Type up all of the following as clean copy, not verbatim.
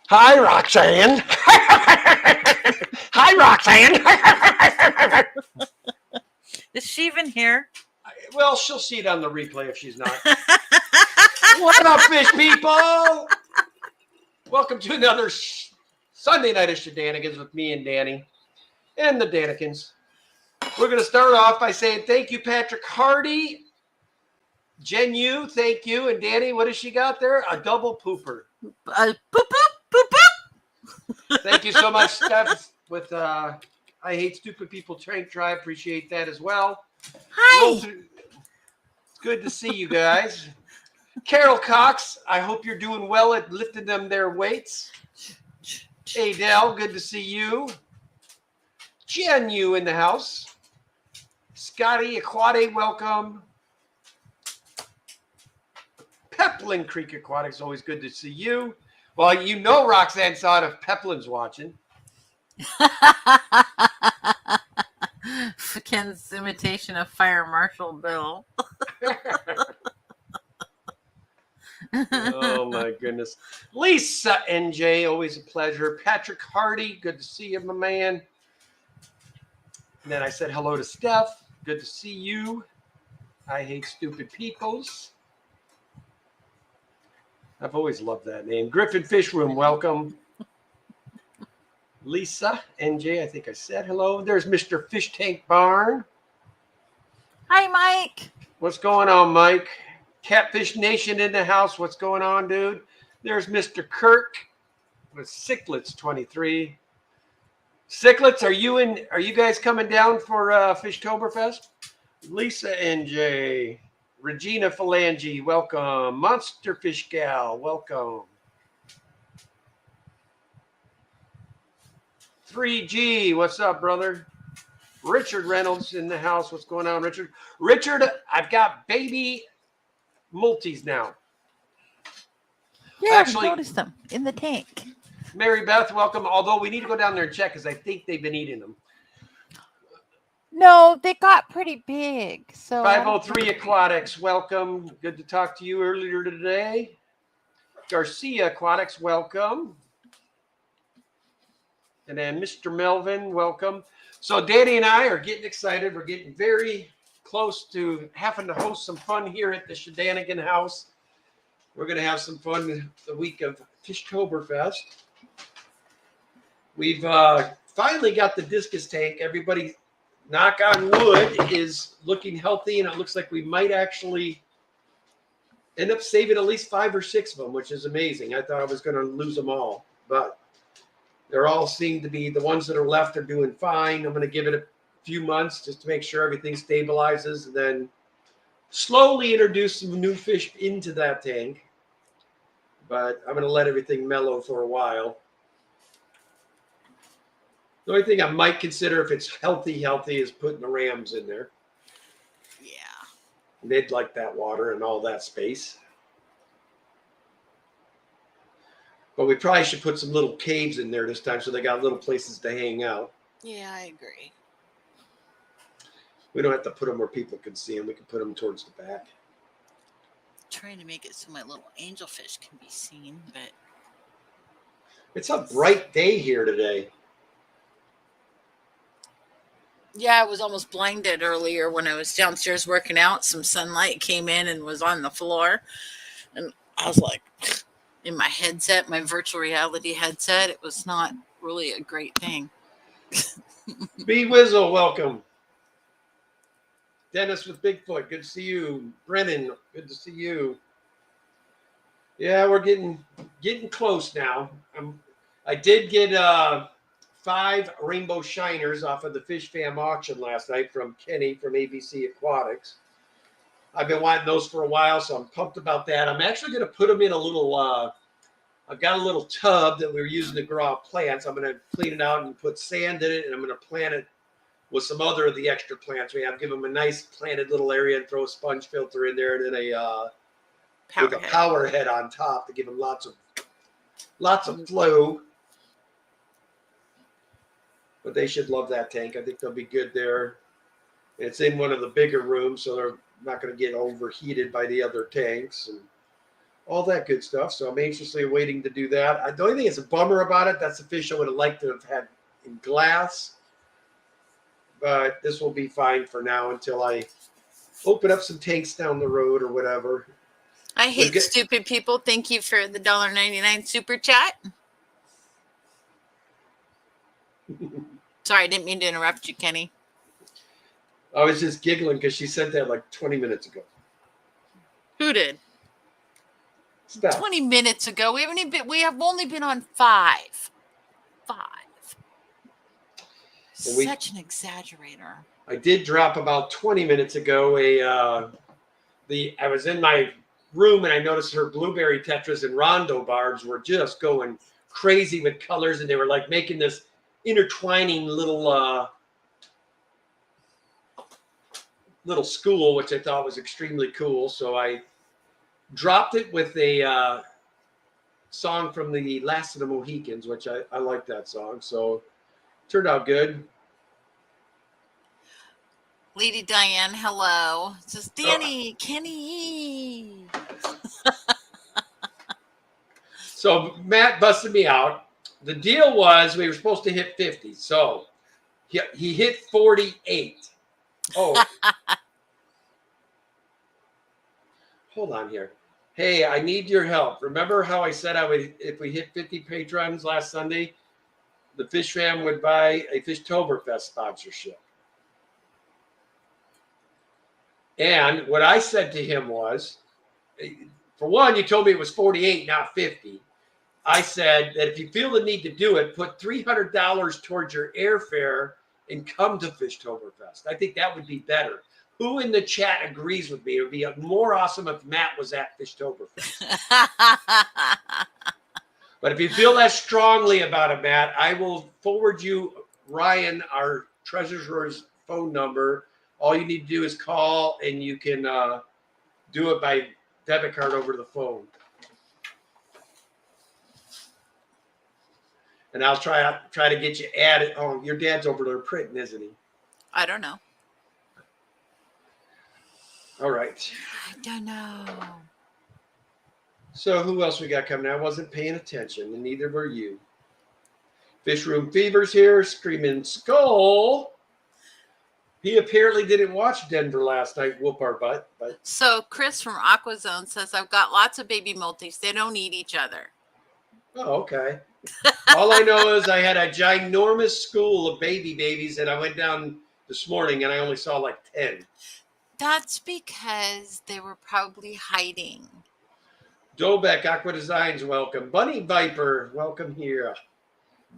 Hi, Roxanne. Hi, Roxanne. Is she even here? Well, she'll see it on the replay if she's not. What up, fish people? Welcome to another Sunday night of Shenanigans with me and Danny and the Danikins. We're going to start off by saying thank you, Patrick Hardy. Jen Yu, thank you. And Danny, what has she got there? A double pooper. Boop, boop, boop, boop. Thank you so much, Steph, with I Hate Stupid People Tank Tribe. Appreciate that as well. Hi. It's good to see you guys. Carol Cox, I hope you're doing well at lifting them their weights. Hey, Dell, good to see you. Jen Yu in the house. Scotty Aquade, welcome. Peplin Creek Aquatics, always good to see you. Well, you know Roxanne saw it if Peplin's watching. Ken's imitation of Fire Marshal Bill. Oh, my goodness. Lisa NJ, always a pleasure. Patrick Hardy, good to see you, my man. And then I said hello to Steph. Good to see you. I Hate Stupid Peoples. I've always loved that name. Griffin Fish Room, welcome. Lisa NJ, I think I said hello. There's Mr. Fish Tank Barn. Hi, Mike. What's going on, Mike? Catfish Nation in the house. What's going on, dude? There's Mr. Kirk with Cichlets 23. Cichlets, are you guys coming down for Fishtoberfest? Lisa NJ, Regina Phalange, welcome. Monster Fish Gal, welcome. 3G, what's up, brother? Richard Reynolds in the house. What's going on, Richard? Richard, I've got baby multis now. Yeah, Actually, I noticed them in the tank. Mary Beth, welcome. Although we need to go down there and check because I think they've been eating them. No, they got pretty big. So 503 Aquatics, welcome. Good to talk to you earlier today. Garcia Aquatics, welcome. And then Mr. Melvin, welcome. So Danny and I are getting excited. We're getting very close to having to host some fun here at the Shenanigan House. We're going to have some fun the week of Fishtoberfest. We've finally got the Discus Tank. Everybody, knock on wood, is looking healthy, and it looks like we might actually end up saving at least 5 or 6 of them, which is amazing. I thought I was going to lose them all, but they're all seem to be, the ones that are left are doing fine. I'm going to give it a few months just to make sure everything stabilizes, and then slowly introduce some new fish into that tank. But I'm going to let everything mellow for a while. The only thing I might consider if it's healthy is putting the rams in there. Yeah. They'd like that water and all that space. But we probably should put some little caves in there this time so they got little places to hang out. Yeah, I agree. We don't have to put them where people can see them. We can put them towards the back. Trying to make it so my little angelfish can be seen, but It's a bright day here today. yeah, I was almost blinded earlier when I was downstairs working out. Some sunlight came in and was on the floor, and I was like, in my headset, my virtual reality headset, it was not really a great thing. B Wizzle, welcome. Dennis with Bigfoot, good to see you. Brennan, good to see you. Yeah, we're getting close now. I did get 5 rainbow shiners off of the Fish Fam auction last night from Kenny from ABC Aquatics. I've been wanting those for a while, so I'm pumped about that. I'm actually going to put them in a little, I've got a little tub that we were using to grow out plants. I'm going to clean it out and put sand in it, and I'm going to plant it with some other of the extra plants we have. Give them a nice planted little area and throw a sponge filter in there, and then a power head on top to give them lots of flow. But they should love that tank. I think they'll be good there. It's in one of the bigger rooms, so they're not going to get overheated by the other tanks. And all that good stuff. So I'm anxiously awaiting to do that. The only thing that's a bummer about it, that's the fish I would have liked to have had in glass. But this will be fine for now until I open up some tanks down the road or whatever. I hate stupid people. Thank you for the $1.99 super chat. Sorry, I didn't mean to interrupt you, Kenny. I was just giggling because she said that like 20 minutes ago. Who did? Steph. 20 minutes ago. We have only been on 5. Such an exaggerator. I did drop about 20 minutes ago I was in my room and I noticed her blueberry tetras and rondo barbs were just going crazy with colors, and they were like making this intertwining little school, which I thought was extremely cool. So I dropped it with a song from the Last of the Mohicans, which I like that song. So turned out good. Lady Diane, hello. It says Danny, Kenny. So Matt busted me out. The deal was we were supposed to hit 50. So he hit 48. Oh. Hold on here. Hey, I need your help. Remember how I said if we hit 50 patrons last Sunday, the Fish Fam would buy a Fishtoberfest sponsorship. And what I said to him was, for one, you told me it was 48, not 50. I said that if you feel the need to do it, put $300 towards your airfare and come to Fishtoberfest. I think that would be better. Who in the chat agrees with me? It would be more awesome if Matt was at Fishtoberfest. But if you feel that strongly about it, Matt, I will forward you Ryan, our treasurer's phone number. All you need to do is call, and you can do it by debit card over the phone. And I'll try to get you added. Oh, your dad's over there printing, isn't he? I don't know. All right. I don't know. So who else we got coming? I wasn't paying attention, and neither were you. Fish Room Fever's here, screaming skull. He apparently didn't watch Denver last night. Whoop our butt. But so Chris from AquaZone says, I've got lots of baby multis. They don't eat each other. Oh, okay. All I know is I had a ginormous school of babies, and I went down this morning, and I only saw like 10. That's because they were probably hiding. Dobeck Aqua Designs, welcome. Bunny Viper, welcome here.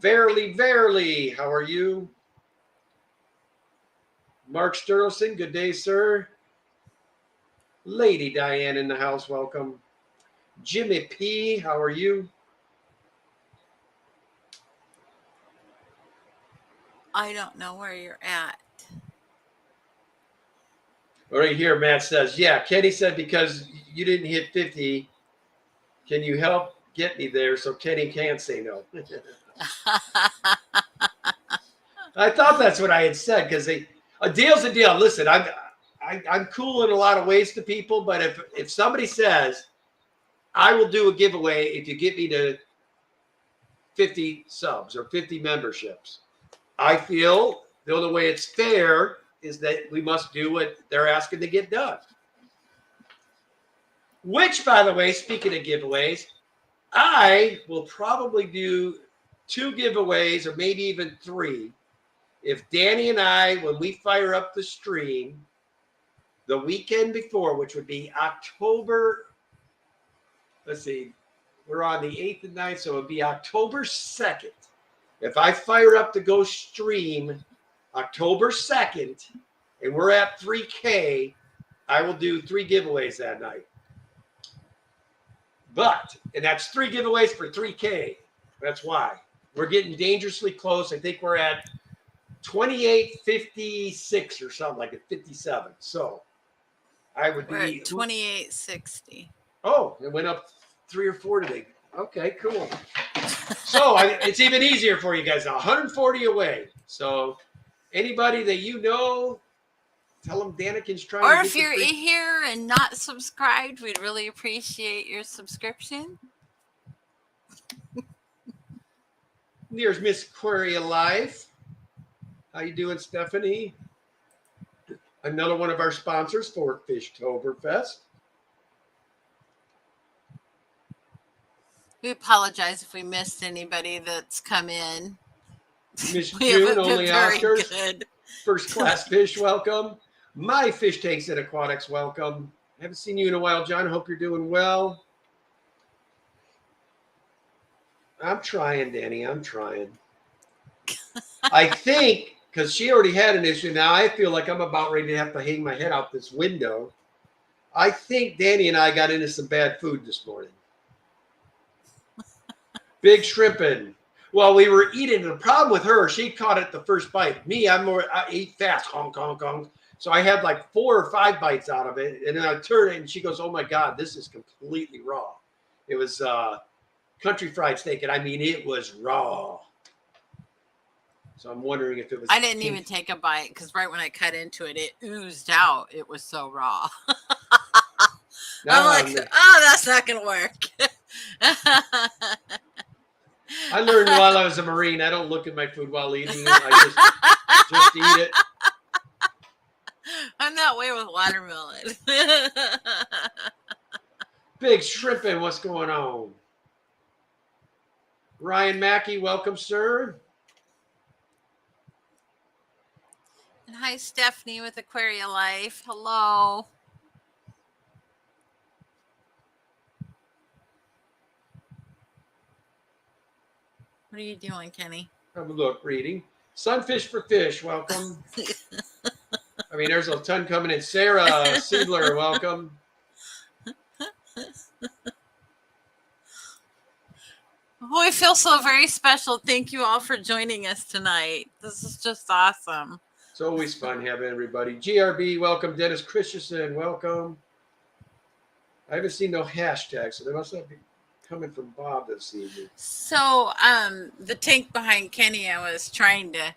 Verily, how are you? Mark Sterlson, good day, sir. Lady Diane in the house, welcome. Jimmy P, how are you? I don't know where you're at. Right here, Matt says, yeah, Kenny said because you didn't hit 50, can you help get me there so Kenny can't say no? I thought that's what I had said, because a deal's a deal. Listen, I'm cool in a lot of ways to people, but if somebody says, I will do a giveaway if you get me to 50 subs or 50 memberships, I feel the only way it's fair is that we must do what they're asking to get done. Which, by the way, speaking of giveaways, I will probably do 2 giveaways or maybe even 3 if Danny and I, when we fire up the stream the weekend before, which would be October, let's see, we're on the 8th and 9th, so it would be October 2nd. If I fire up the Ghost stream October 2nd and we're at 3K, I will do 3 giveaways that night. And that's 3 giveaways for 3K. That's why. We're getting dangerously close. I think we're at 28.56 or something like it, 57. So I would We're be at 28.60. Oh, it went up 3 or 4 today. Okay, cool. So it's even easier for you guys now. 140 away. So anybody that you know, Tell them Daniken's trying Or to if get you're the free. here and not subscribed, we'd really appreciate your subscription. There's Miss Query Alive. How you doing, Stephanie? Another one of our sponsors for Fishtoberfest. We apologize if we missed anybody that's come in. Miss We June, haven't been only very Oscars. good. First Class Fish, welcome. My Fish Tanks and Aquatics, welcome. Haven't seen you in a while, John. Hope you're doing well. I'm trying, Danny. I'm trying. I think, because she already had an issue, now I feel like I'm about ready to have to hang my head out this window. I think Danny and I got into some bad food this morning. Big shrimping. Well, we were eating. The problem with her, she caught it the first bite. Me, I eat fast. Honk, honk, honk. So I had like 4 or 5 bites out of it. And then I turned it and she goes, oh my God, this is completely raw. It was country fried steak. And I mean, it was raw. So I'm wondering if it was. I didn't even take a bite because right when I cut into it, it oozed out. It was so raw. I'm like, oh, that's not going to work. I learned while I was a Marine, I don't look at my food while eating it. I just eat it. I'm that way with watermelon. Big shrimping, what's going on? Ryan Mackey, welcome, sir. And hi, Stephanie with Aquaria Life. Hello. What are you doing, Kenny? Have a look, reading. Sunfish for Fish, welcome. I mean, there's a ton coming in. Sarah Siedler, welcome. Oh, I feel so very special. Thank you all for joining us tonight. This is just awesome. It's always fun having everybody. GRB, welcome. Dennis Christensen, welcome. I haven't seen no hashtags, so they must not be coming from Bob this evening. So, the tank behind Kenny, I was trying to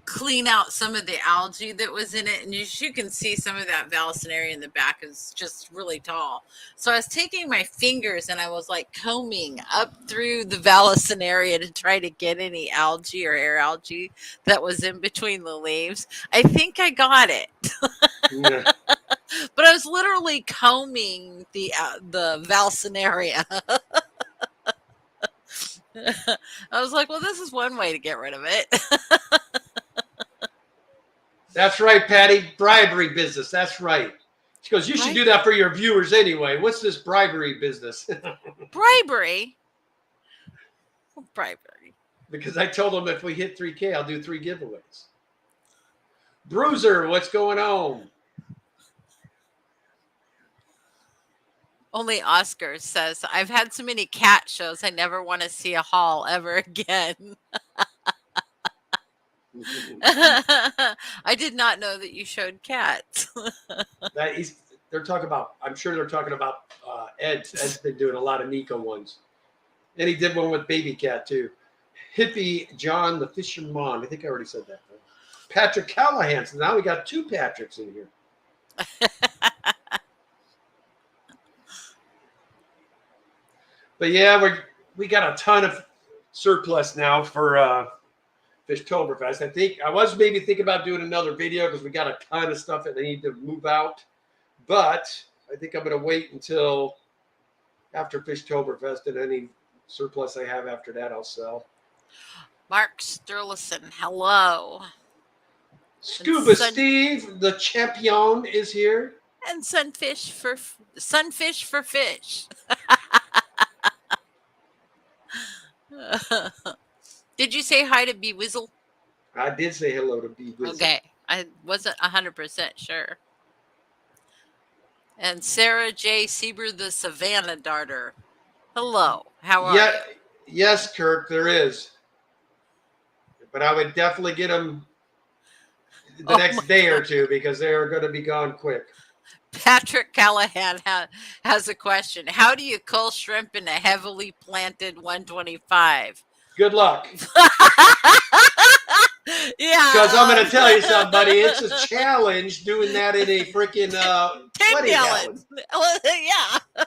clean out some of the algae that was in it, and you can see some of that vallisneria in the back is just really tall. So I was taking my fingers and I was like combing up through the vallisneria to try to get any algae or air algae that was in between the leaves. I think I got it. Yeah. But I was literally combing the vallisneria. I was like, well, this is one way to get rid of it. That's right, Patty. Bribery business. That's right. She goes, you should do that for your viewers anyway. What's this bribery business? Bribery? Bribery. Because I told them if we hit 3K, I'll do 3 giveaways. Bruiser, what's going on? Only Oscar says, I've had so many cat shows, I never want to see a haul ever again. I did not know that you showed cats. They're talking about, I'm sure they're talking about Ed's. Ed's been doing a lot of Nico ones. And he did one with Baby Cat too. Hippie John the Fisherman. I think I already said that. Patrick Callahan. So now we got 2 Patricks in here. But yeah, we got a ton of surplus now for Fishtoberfest. I think I was maybe thinking about doing another video because we got a ton of stuff that they need to move out. But I think I'm going to wait until after Fishtoberfest, and any surplus I have after that, I'll sell. Mark Sturluson, hello. Scuba Steve, the champion, is here. And Sunfish for Fish. Did you say hi to B Wizzle? I did say hello to B Wizzle. Okay, I wasn't 100% sure. And Sarah J. Sieber, the Savannah Darter. Hello, how are you? Yes, Kirk, there is. But I would definitely get them the next day or two because they are going to be gone quick. Patrick Callahan has a question. How do you cull shrimp in a heavily planted 125? Good luck. Yeah. Because I'm going to tell you something, buddy. It's a challenge doing that in a freaking 10 20 gallons. gallon. Yeah.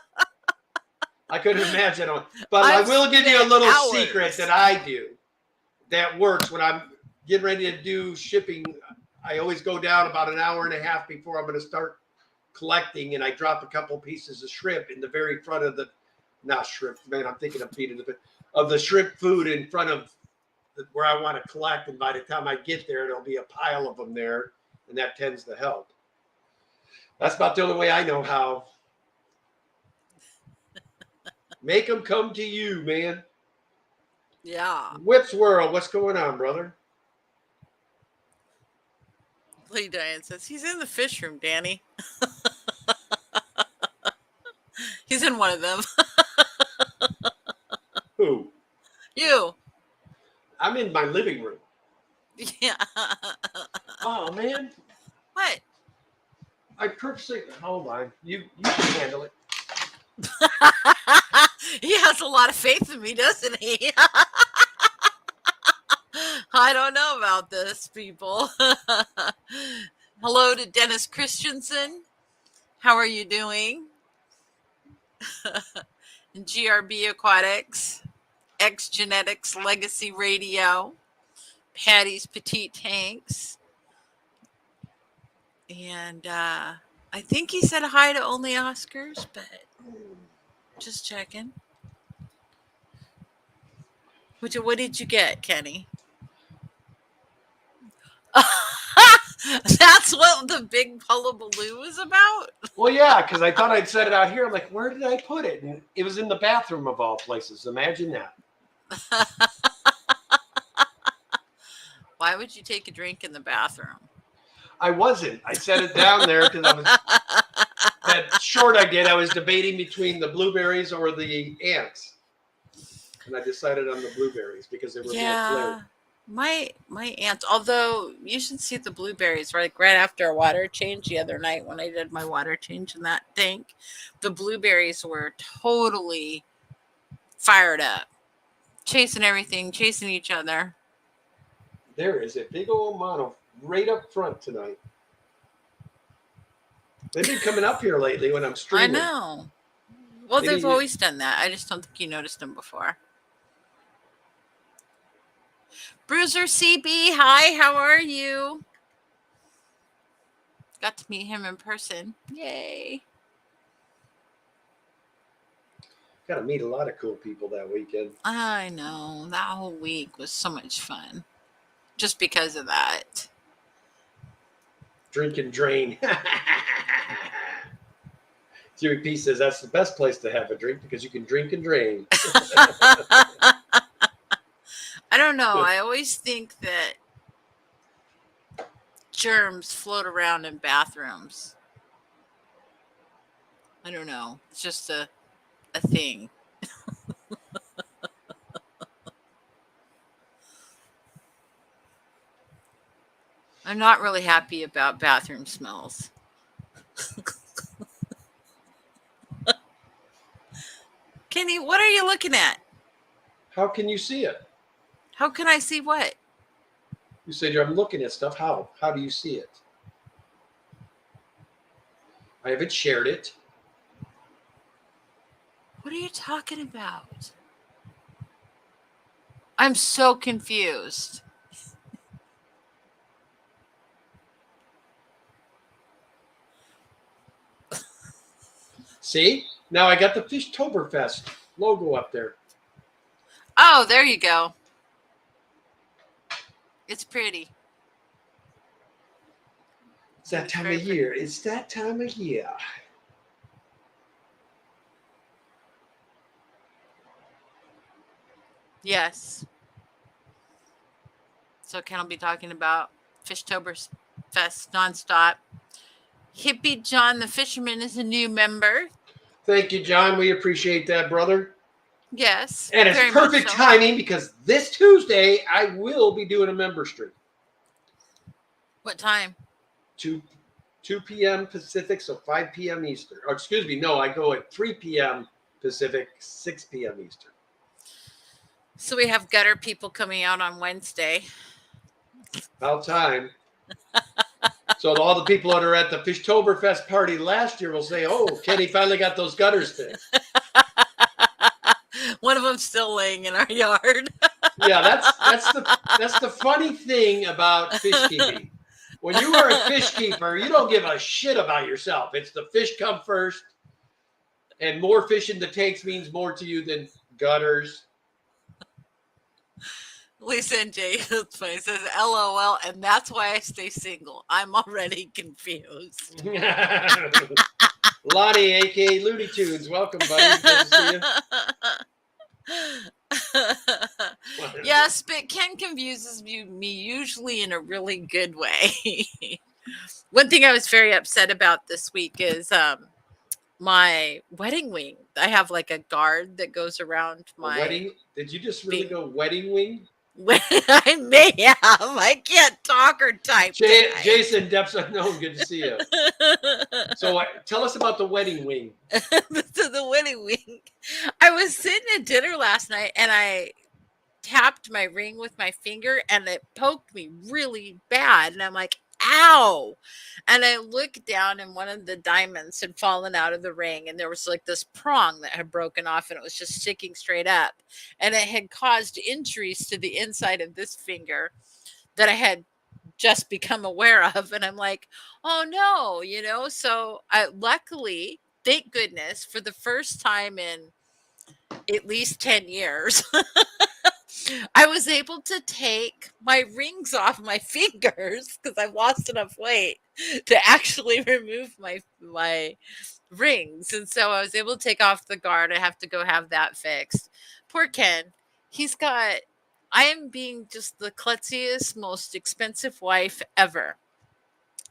I couldn't imagine. But I I've will give you a spent little hours. secret that I do that works when I'm getting ready to do shipping. I always go down about an hour and a half before I'm going to start collecting, and I drop a couple pieces of shrimp in the very front of the, not shrimp, man, I'm thinking of feeding the shrimp food in front of where I want to collect. And by the time I get there, there'll be a pile of them there, and that tends to help. That's about the only way I know how. Make them come to you, man. Yeah. Whips World, what's going on, brother? Lee Diane says, he's in the fish room, Danny. He's in one of them. Who? You. I'm in my living room. Yeah. Oh, man. What? I purposely, hold on. You can handle it. He has a lot of faith in me, doesn't he? I don't know about this, people. Hello to Dennis Christensen. How are you doing? GRB Aquatics, X Genetics Legacy Radio, Patty's Petite Tanks, and I think he said hi to only Oscars, but just checking. What did you get, Kenny? That's what the big hullabaloo is about? Well, yeah, because I thought I'd set it out here. I'm like, where did I put it? And it was in the bathroom of all places. Imagine that. Why would you take a drink in the bathroom? I wasn't. I set it down there because I was that short I did. I was debating between the blueberries or the ants, and I decided on the blueberries because they were more flavored. My aunts, although you should see the blueberries right after a water change the other night when I did my water change in that tank, the blueberries were totally fired up, chasing everything, chasing each other. There is a big old mono right up front tonight. They've been coming up here lately when I'm streaming. I know. Well, they've always done that. I just don't think you noticed them before. Bruiser CB, hi, how are you? Got to meet him in person. Yay. Got to meet a lot of cool people that weekend. I know. That whole week was so much fun. Just because of that. Drink and drain. Jerry P says that's the best place to have a drink because you can drink and drain. I don't know. I always think that germs float around in bathrooms. I don't know. It's just a thing. I'm not really happy about bathroom smells. Kenny, what are you looking at? How can you see it? How can I see what? You said I'm looking at stuff. How? How do you see it? I haven't shared it. What are you talking about? I'm so confused. See? Now I got the Fishtoberfest logo up there. Oh, there you go. It's pretty. It's that time of year. It's that time of year. Yes. So Ken will be talking about Fishtoberfest nonstop. Hippie John the Fisherman is a new member. Thank you, John. We appreciate that, brother. Yes. And it's perfect timing because this Tuesday I will be doing a member stream. What time? 2 p.m. Pacific, so 5 p.m. Eastern. Or excuse me, no, I go at 3 p.m. Pacific, 6 p.m. Eastern. So we have gutter people coming out on Wednesday. About time. So all the people that are at the Fishtoberfest party last year will say, "Oh, Kenny finally got those gutters fixed." One of them's still laying in our yard. Yeah, that's the funny thing about fish keeping. When you are a fish keeper, you don't give a shit about yourself. It's the fish come first, and more fish in the tanks means more to you than gutters. Lisa and Jay, that's funny, says LOL, and that's why I stay single. I'm already confused. Lonnie, aka Looney Tunes, welcome, buddy. Good to see you. Yes, but Ken confuses me usually in a really good way. One thing I was very upset about this week is my wedding wing. I have like a guard that goes around my wedding. Did you just really go wedding wing? I may have. I can't talk or type. Jason, depths unknown. Good to see you. So tell us about the wedding wing. So the wedding wing. I was sitting at dinner last night and I tapped my ring with my finger and it poked me really bad. And I'm like, ow. And I looked down and one of the diamonds had fallen out of the ring and there was like this prong that had broken off and it was just sticking straight up. And it had caused injuries to the inside of this finger that I had just become aware of. And I'm like, oh no, so I luckily, thank goodness, for the first time in at least 10 years, I was able to take my rings off my fingers because I've lost enough weight to actually remove my rings. And so I was able to take off the guard. I have to go have that fixed. Poor Ken. I am being just the klutziest, most expensive wife ever.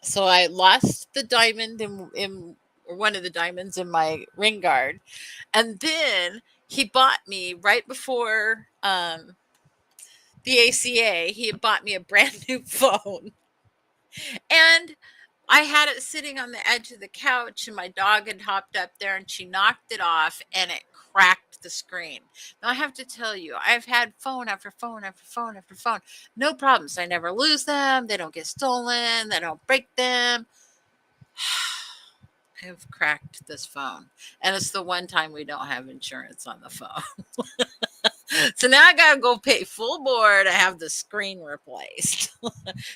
So I lost the diamond or one of the diamonds in my ring guard. And then he bought me right before the ACA, he had bought me a brand new phone. And I had it sitting on the edge of the couch and my dog had hopped up there and she knocked it off and it cracked the screen. Now I have to tell you, I've had phone after phone after phone after phone. No problems. I never lose them. They don't get stolen. They don't break them. I have cracked this phone. And it's the one time we don't have insurance on the phone. So now I gotta go pay full board to have the screen replaced.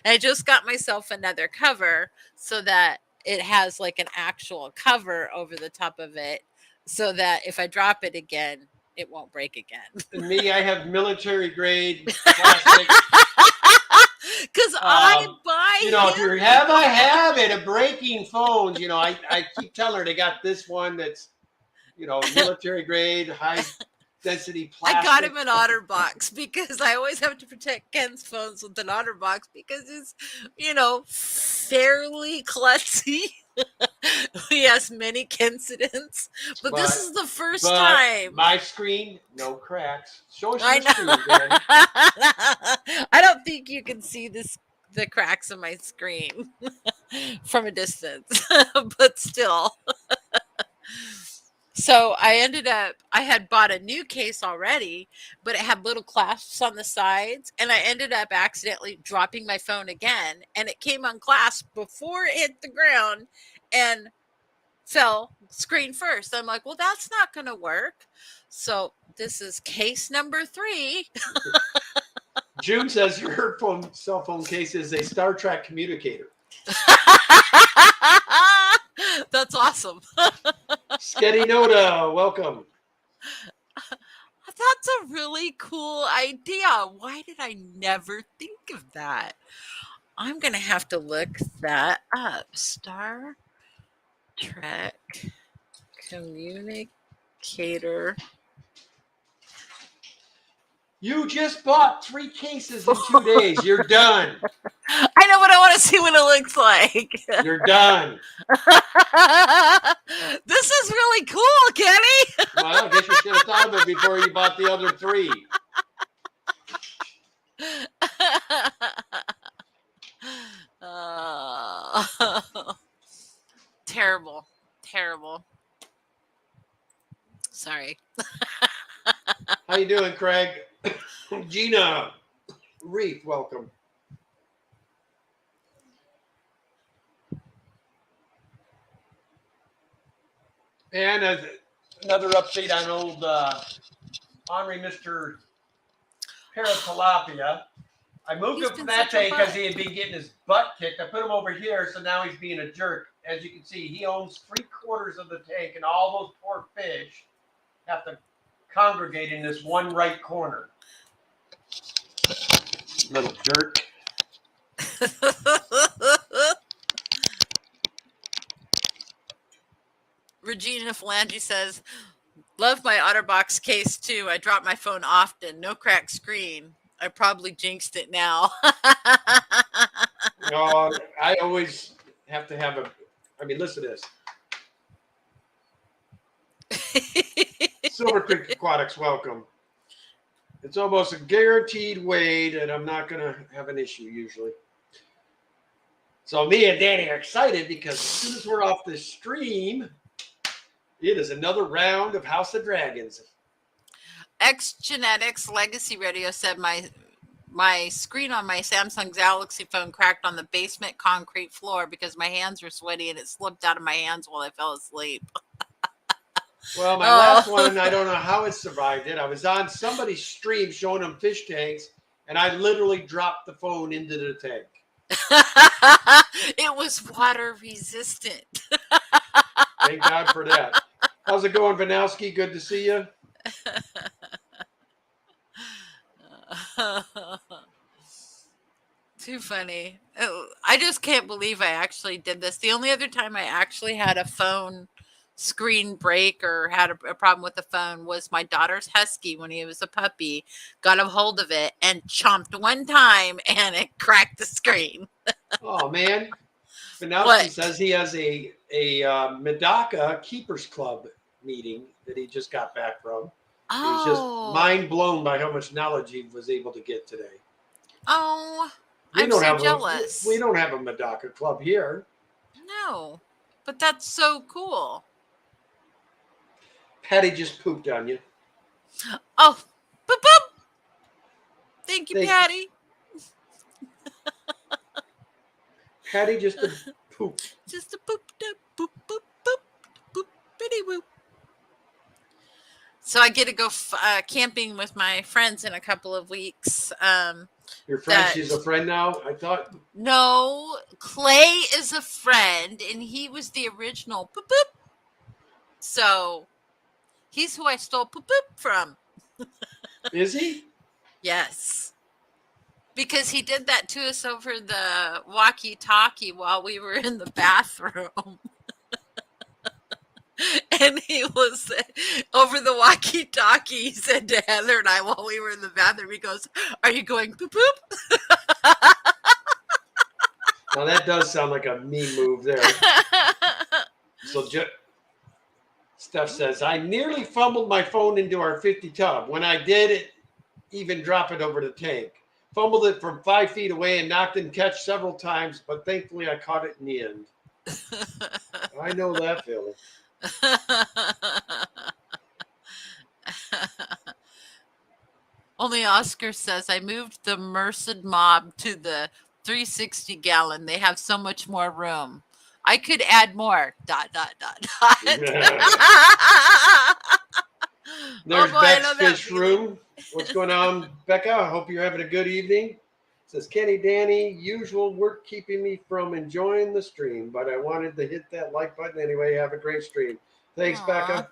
I just got myself another cover so that it has like an actual cover over the top of it so that if I drop it again, it won't break again. And me, I have military grade plastic. Because I buy if you have a habit of breaking phones, I keep telling her they got this one that's, military grade, high density plastic. I got him an OtterBox because I always have to protect Ken's phones with an OtterBox because it's, fairly klutzy. He has many incidents, but this is the first time. My screen, no cracks. Show us I your know. screen, Dan. I don't think you can see the cracks on my screen from a distance, but still. So I had bought a new case already, but it had little clasps on the sides. And I ended up accidentally dropping my phone again. And it came unclasped before it hit the ground and fell screen first. I'm like, well, that's not going to work. So this is case number 3. June says your cell phone case is a Star Trek communicator. That's awesome. Sketty Noda, welcome. That's a really cool idea. Why did I never think of that? I'm going to have to look that up. Star Trek communicator. You just bought 3 cases in 2 days. You're done. I know, but I want to see what it looks like. You're done. This is really cool, Kenny. Well, I guess you should have thought of it before you bought the other 3. Terrible. Sorry. How you doing, Craig? Gina Reef, welcome. And another update on old Henri Mr. Paratilapia. I moved He's him from been that such a tank because butt. he had been getting his butt kicked. I put him over here, so now he's being a jerk. As you can see, he owns 3/4 of the tank, and all those poor fish have to congregate in this one right corner. Little jerk. Regina Phalange says, love my OtterBox case too. I drop my phone often. No cracked screen. I probably jinxed it now. No, I always have to have a. I mean, listen to this. Silver Creek Aquatics, welcome. It's almost a guaranteed way that I'm not going to have an issue usually. So me and Danny are excited because as soon as we're off this stream, it is another round of House of Dragons. X Genetics Legacy Radio said my screen on my Samsung Galaxy phone cracked on the basement concrete floor because my hands were sweaty and it slipped out of my hands while I fell asleep. Well, my last one, I don't know how it survived it. I was on somebody's stream showing them fish tanks, and I literally dropped the phone into the tank. It was water resistant. Thank God for that. How's it going, Vanowski? Good to see you. Too funny. I just can't believe I actually did this. The only other time I actually had a phone screen break or had a problem with the phone was my daughter's husky when he was a puppy. Got a hold of it and chomped one time and it cracked the screen. Oh, man. Vanowski says he has a Medaka Keepers Club meeting that he just got back from. Oh. He's just mind blown by how much knowledge he was able to get today. Oh, I'm so jealous. We don't have a Medaka Club here. No, but that's so cool. Patty just pooped on you. Oh, boop, boop. Thank you, Patty. Patty just a poop. Just a poop, boop, boop, boop, boop, bitty boop. So I get to go camping with my friends in a couple of weeks. Your friend, she's a friend now? I thought. No, Clay is a friend, and he was the original boop, boop. So he's who I stole poop boop from. Is he? Yes. Because he did that to us over the walkie-talkie while we were in the bathroom. And he was over the walkie-talkie. He said to Heather and I while we were in the bathroom, he goes, "Are you going poop poop?" Now that does sound like a me move there. So Steph says, I nearly fumbled my phone into our 50 tub. When I did it, even drop it over the tank. Fumbled it from 5 feet away and knocked and catch several times, but thankfully I caught it in the end. I know that feeling. Only Oscar says, I moved the Merced mob to the 360 gallon. They have so much more room. I could add more. ... There's Beck's fish room. What's going on, Becca? I hope you're having a good evening. Says Kenny Danny, usual work keeping me from enjoying the stream, but I wanted to hit that like button anyway. Have a great stream. Thanks, Aww. Becca.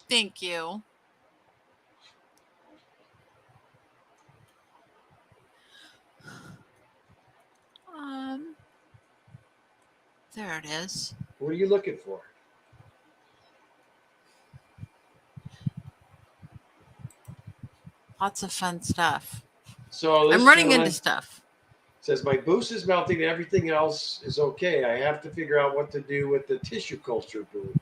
Thank you. There it is. What are you looking for? Lots of fun stuff. So I'm running into stuff. Says my boost is melting and everything else is okay. I have to figure out what to do with the tissue culture boost.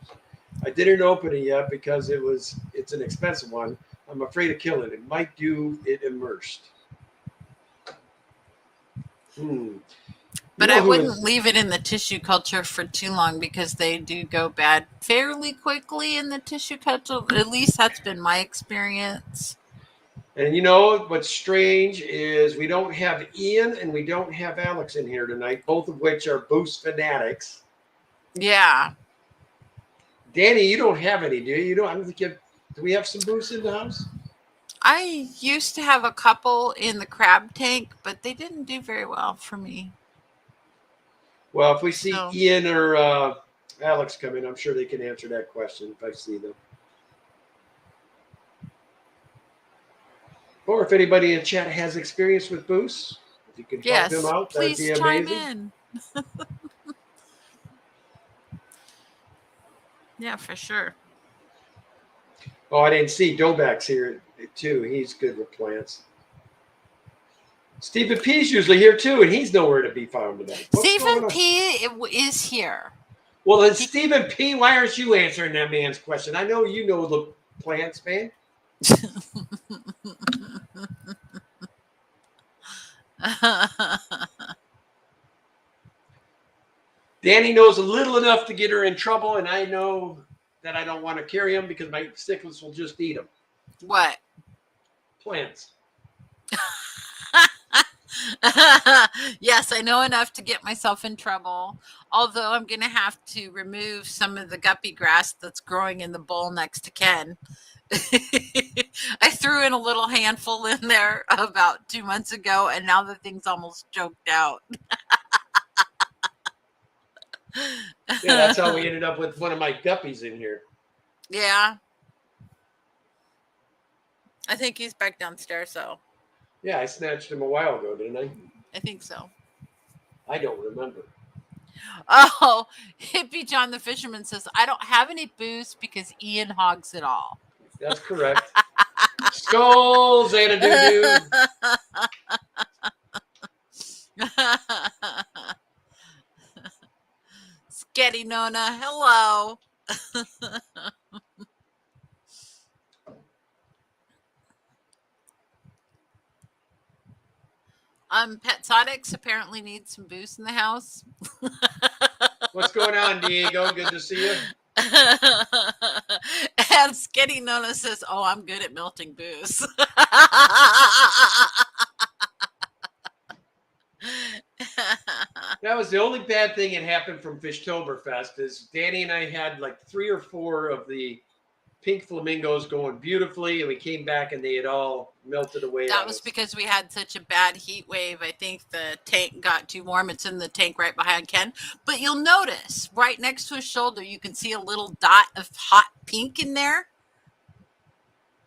I didn't open it yet because it's an expensive one. I'm afraid of killing it. Might do it immersed. But I wouldn't leave it in the tissue culture for too long because they do go bad fairly quickly in the tissue culture. At least that's been my experience. And you know what's strange is we don't have Ian and we don't have Alex in here tonight, both of which are boost fanatics. Yeah. Danny, you don't have any, do you? You don't. I don't think you have, do we have some booths in the house? I used to have a couple in the crab tank, but they didn't do very well for me. Well, if we see So- Ian or Alex come in, I'm sure they can answer that question if I see them. Or if anybody in chat has experience with booths, if you can help Yes, them out, that'd please be chime amazing. in. Yeah, for sure. Oh, I didn't see Dobak's here too. He's good with plants. Stephen P's usually here too, and he's nowhere to be found today. What's going Stephen on? P is here. Well, then Stephen P, why aren't you answering that man's question? I know you know the plants, man. Danny knows a little enough to get her in trouble, and I know that I don't want to carry him because my sticklets will just eat them. What? Plants. Yes, I know enough to get myself in trouble. Although I'm going to have to remove some of the guppy grass that's growing in the bowl next to Ken. I threw in a little handful in there about 2 months ago, and now the thing's almost choked out. Yeah, that's how we ended up with one of my guppies in here. Yeah. I think he's back downstairs, so. Yeah, I snatched him a while ago, didn't I? I think so. I don't remember. Oh, Hippie John the Fisherman says, I don't have any booze because Ian hogs it all. That's correct. Skulls and a doo-doo. Sketty Nona, hello. Petsonics apparently needs some booze in the house. What's going on, Diego? Good to see you. And Sketty Nona says, oh, I'm good at melting booze. That was the only bad thing that happened from Fishtoberfest is Danny and I had like 3 or 4 of the pink flamingos going beautifully, and we came back and they had all melted away. That was because we had such a bad heat wave. I think the tank got too warm. It's in the tank right behind Ken. But you'll notice right next to his shoulder, you can see a little dot of hot pink in there.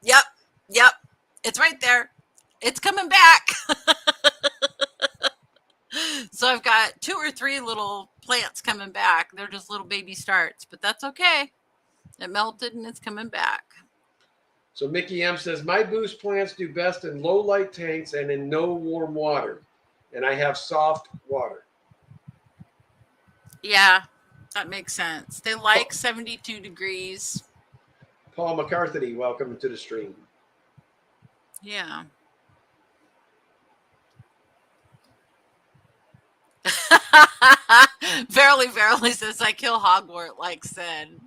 Yep. It's right there. It's coming back. So I've got 2 or 3 little plants coming back. They're just little baby starts, but that's okay. It melted and it's coming back. So Mickey M says, my boost plants do best in low light tanks and in no warm water. And I have soft water. Yeah, that makes sense. They like 72 degrees. Paul McCarthy, welcome to the stream. Yeah. Verily says, I kill hogwort like Sen.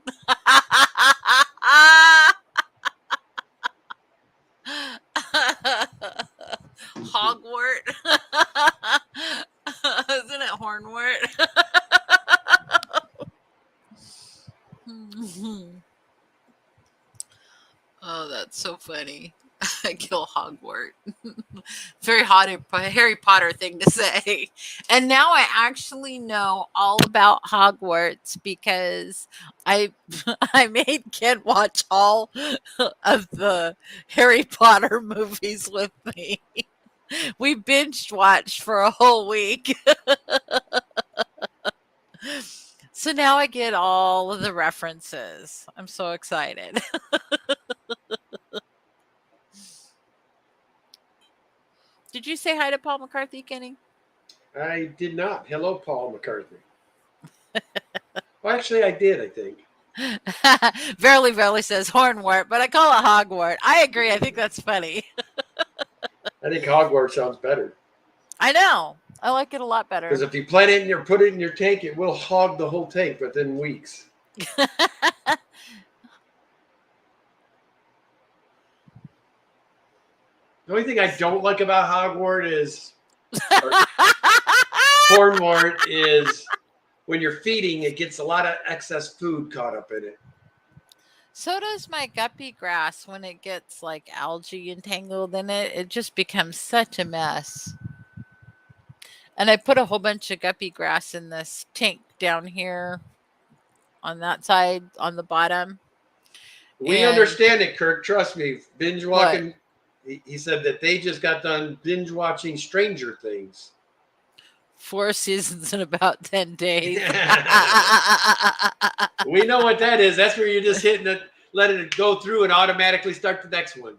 Hogwort. Isn't it hornwort? Oh, that's so funny. I kill hogwort. Very Harry Potter thing to say. And now I actually know all about Hogwarts because I made Ken watch all of the Harry Potter movies with me. We binge watched for a whole week. So now I get all of the references. I'm so excited. Did you say hi to Paul McCarthy, Kenny? I did not. Hello, Paul McCarthy. Well, actually, I did, I think. Verily says hornwort, but I call it hogwort. I agree. I think that's funny. I think hogwort sounds better. I know. I like it a lot better. Because if you plant it and put it in your tank, it will hog the whole tank within weeks. The only thing I don't like about hogwort is hornwort is when you're feeding, it gets a lot of excess food caught up in it. So does my guppy grass when it gets like algae entangled in it. It just becomes such a mess. And I put a whole bunch of guppy grass in this tank down here on that side on the bottom. We And understand it, Kirk. Trust me. Binge what? walking. He said that they just got done binge watching Stranger Things. 4 seasons in about 10 days. We know what that is. That's where you're just hitting it, letting it go through and automatically start the next one.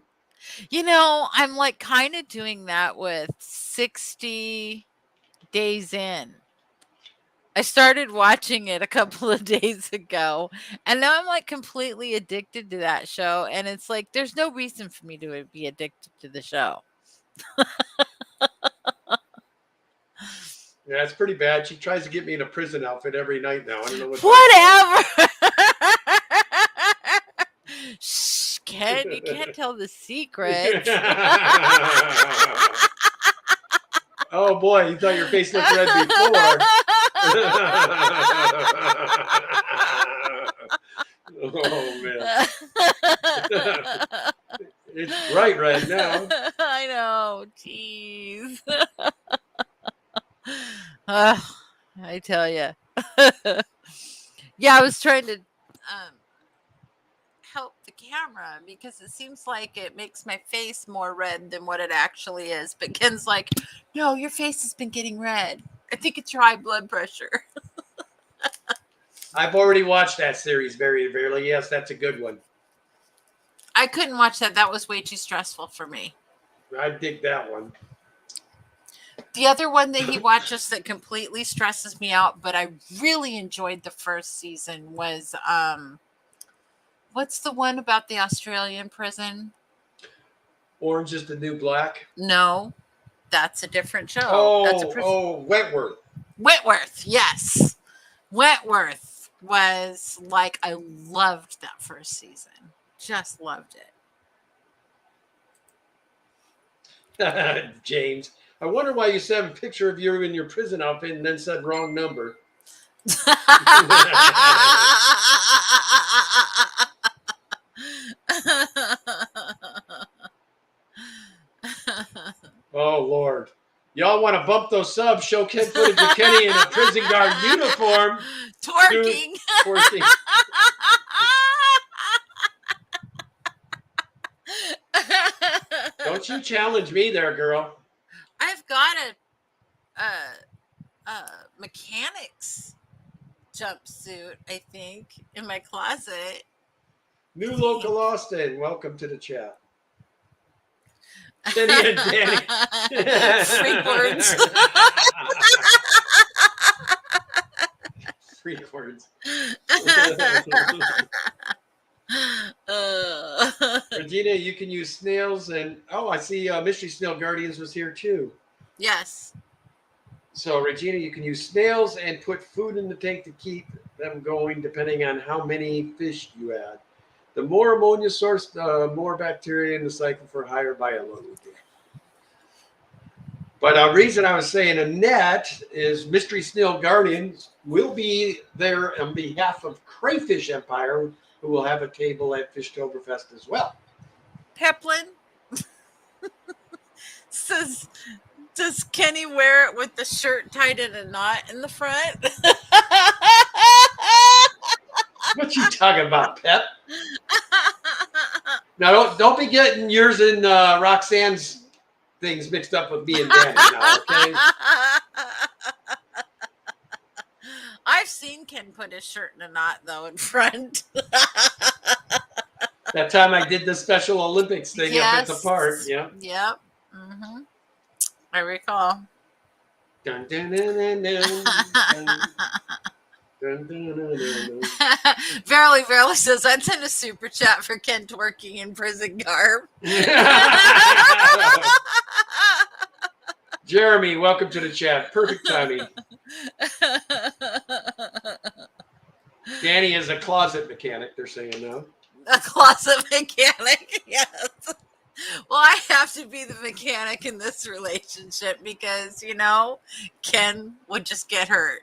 You know, I'm like kind of doing that with 60 Days In. I started watching it a couple of days ago, and now I'm like completely addicted to that show. And it's like, there's no reason for me to be addicted to the show. Yeah, it's pretty bad. She tries to get me in a prison outfit every night now. I don't know what. Whatever. Shh, Ken, you can't tell the secrets. Oh boy, you thought your face looked red before. Oh man. It's bright right now. I know. Jeez. I tell you. Yeah, I was trying to help the camera because it seems like it makes my face more red than what it actually is. But Ken's like, no, your face has been getting red. I think it's your high blood pressure. I've already watched that series, Very Verily. Yes, that's a good one. I couldn't watch that. That was way too stressful for me. I dig that one. The other one that he watches that completely stresses me out, but I really enjoyed the first season was what's the one about the Australian prison? Orange is the New Black. No, that's a different show. Oh, That's a Wentworth. Wentworth, yes. Wentworth was like, I loved that first season. Just loved it. James, I wonder why you sent a picture of you in your prison outfit and then said wrong number. Oh, Lord. Y'all want to bump those subs, show Ken footage of Kenny in a prison guard uniform. Twerking. Twerking. Don't you challenge me there, girl. I've got a mechanic's jumpsuit, I think, in my closet. New local Austin, welcome to the chat. Kenny and Danny. Freak words. Freak words. Regina, you can use snails and I see Mystery Snail Guardians was here too. Yes. So Regina, you can use snails and put food in the tank to keep them going depending on how many fish you add. The more ammonia source, the more bacteria in the cycle for higher bioavailability. But the reason I was saying Annette is Mystery Snail Guardians will be there on behalf of Crayfish Empire, who will have a table at Fishtoberfest as well. Peplin says, does Kenny wear it with the shirt tied in a knot in the front? What you talking about, Pep? Now don't be getting yours and Roxanne's things mixed up with me and Danny now, okay? I've seen Ken put his shirt in a knot though in front. That time I did the Special Olympics thing up at the park, yeah. Yep. Mm-hmm. I recall. Dun, dun, dun, dun, dun, dun. Dun, dun, dun, dun, dun. Verily says, I'd send a super chat for Ken twerking in prison garb. Jeremy, welcome to the chat. Perfect timing. Danny is a closet mechanic, they're saying now. A closet mechanic, yes. Well, I have to be the mechanic in this relationship because, Ken would just get hurt.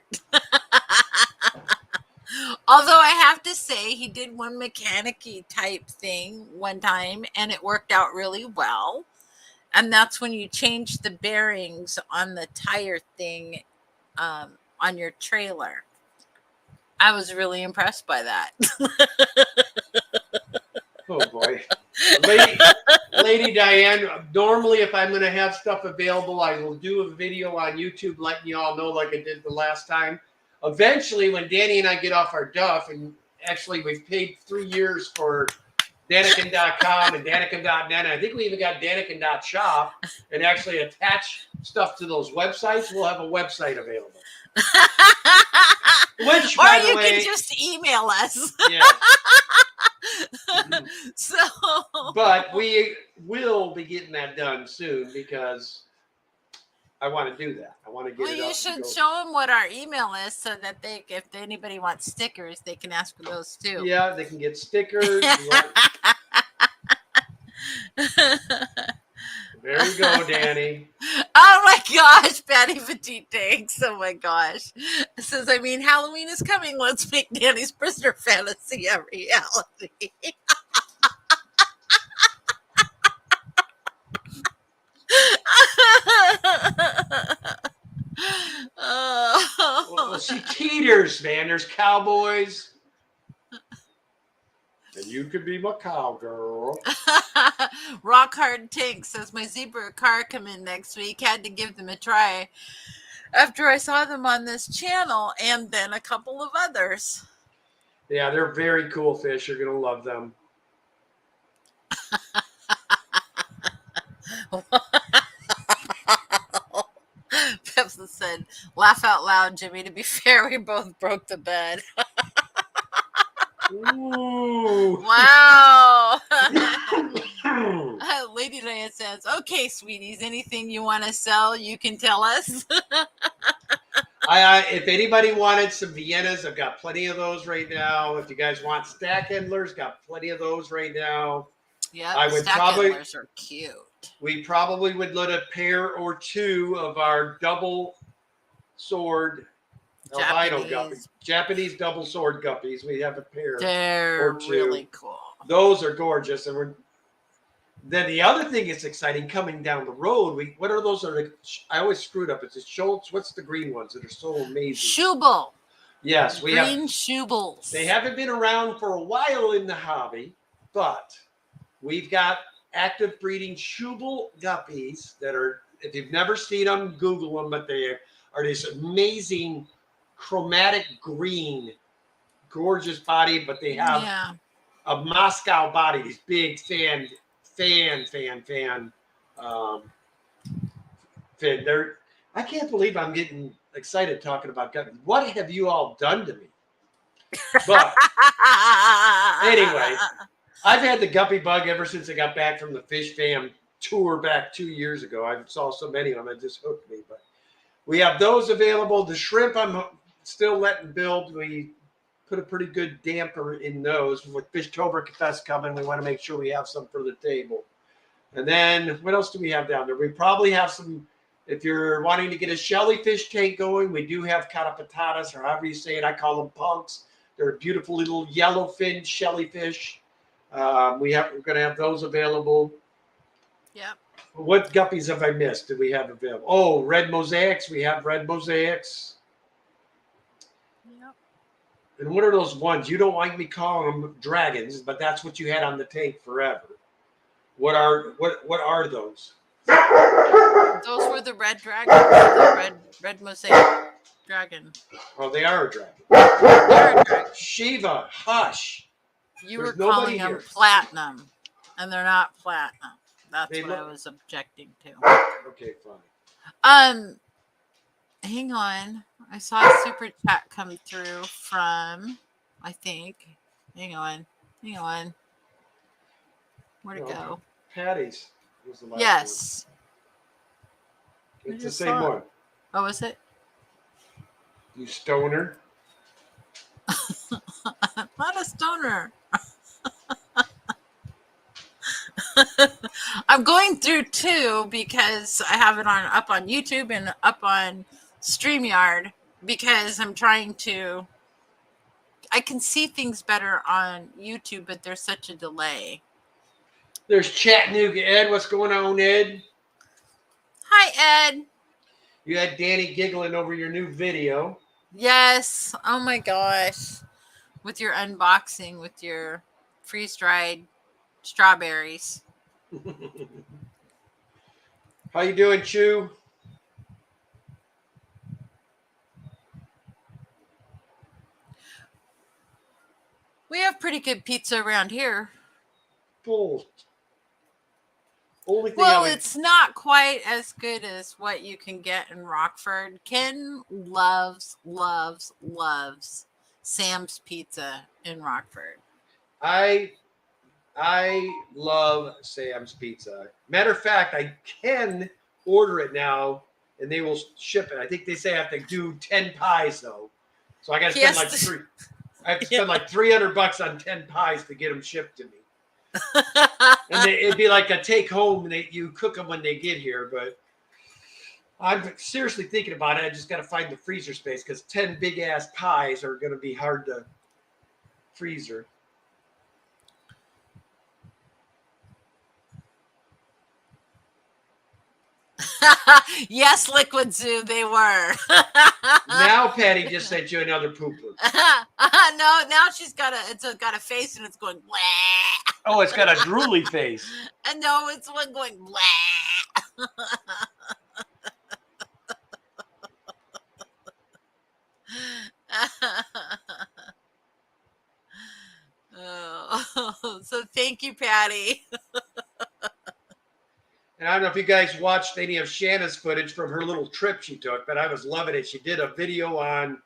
Although I have to say, he did one mechanic-y type thing one time, and it worked out really well. And that's when you change the bearings on the tire thing on your trailer. I was really impressed by that. Oh boy. Lady Diane, normally if I'm going to have stuff available, I will do a video on YouTube letting you all know like I did the last time. Eventually, when Danny and I get off our duff, and actually we've paid 3 years for Daniken.com and Daniken.net, and I think we even got Daniken.shop, and actually attach stuff to those websites, we'll have a website available. Which, or by the you way, can just email us. Yeah. So, but we will be getting that done soon because I want to do that. I want to get well, it you up. should show them what our email is so that if anybody wants stickers, they can ask for those too. Yeah, they can get stickers. There you go, Danny. Oh my gosh, Patty Petite Tanks. Oh my gosh. It says, I mean, Halloween is coming. Let's make Danny's prisoner fantasy a reality. Well, she teeters, man. There's cowboys. And you could be my cowgirl. Rock Hard Tank says, my zebra car come in next week. Had to give them a try after I saw them on this channel and then a couple of others. Yeah, they're very cool fish. You're going to love them. Pepsi said, laugh out loud, Jimmy. To be fair, we both broke the bed. Ooh. Wow. Lady Diane says, okay, sweeties, anything you want to sell, you can tell us. If anybody wanted some Viennas, I've got plenty of those right now. If you guys want stack handlers, got plenty of those right now. Yeah, I would stack probably, handlers are cute. We probably would let a pair or two of our double sword albino guppies, Japanese double sword guppies. We have a pair. They're or two. Really cool. Those are gorgeous, and then the other thing that's exciting coming down the road. What are those? I always screw it up. It's a Schultz. What's the green ones that are so amazing? Schubel. Yes, we have green Schubels. They haven't been around for a while in the hobby, but we've got active breeding Schubel guppies that are. If you've never seen them, Google them. But they are this amazing chromatic green, gorgeous body. But they have a Moscow body. These big fan. Fin. I can't believe I'm getting excited talking about guppies. What have you all done to me? But anyway, I've had the guppy bug ever since I got back from the Fish Fam tour back 2 years ago. I saw so many of them, it just hooked me. But we have those available. The shrimp I'm still letting build. We put a pretty good damper in those. With Fishtober Fest coming, we want to make sure we have some for the table. And then what else do we have down there? We probably have some, if you're wanting to get a jellyfish tank going, we do have carapatatas, or however you say it. I call them punks. They're beautiful little yellowfin jellyfish. We're going to have those available. Yep. What guppies have I missed? Do we have available? Oh, red mosaics. We have red mosaics. Yep. And what are those ones? You don't like me calling them dragons, but that's what you had on the tank forever. What are those? Those were the red dragons. The red mosaic dragon. Oh, they are a dragon. They're a dragon. Shiva, hush. You were calling them platinum, and they're not platinum. That's what I was objecting to. Okay, fine. Hang on. I saw a super chat come through from, I think. Hang on. Where'd it go? Patty's was the last yes. one. It's the same one. Oh, is it? You stoner. I'm not a stoner. I'm going through two because I have it up on YouTube and up on StreamYard because I'm trying to I can see things better on YouTube, but there's such a delay. There's Chattanooga Ed. What's going on, Ed? Hi, Ed. You had Danny giggling over your new video. Yes. Oh my gosh. With your unboxing, with your freeze-dried strawberries. How you doing, Chew? We have pretty good pizza around here. Full. Only thing Well, it's not quite as good as what you can get in Rockford. Ken loves Sam's Pizza in Rockford. I love Sam's Pizza. Matter of fact, I can order it now, and they will ship it. I think they say I have to do 10 pies though, so I got to spend like three. I have to spend like $300 on 10 pies to get them shipped to me. And it'd be like a take home, and you cook them when they get here. But I'm seriously thinking about it. I just got to find the freezer space because 10 big ass pies are going to be hard to freezer. Yes, Liquid Zoo, they were. Now Patty just sent you another pooper. No, now she's got a face and it's going bleh. Oh, it's got a drooly face. And no, it's one going bleh. Oh, so thank you, Patty. And I don't know if you guys watched any of Shanna's footage from her little trip she took, but I was loving it. She did a video on,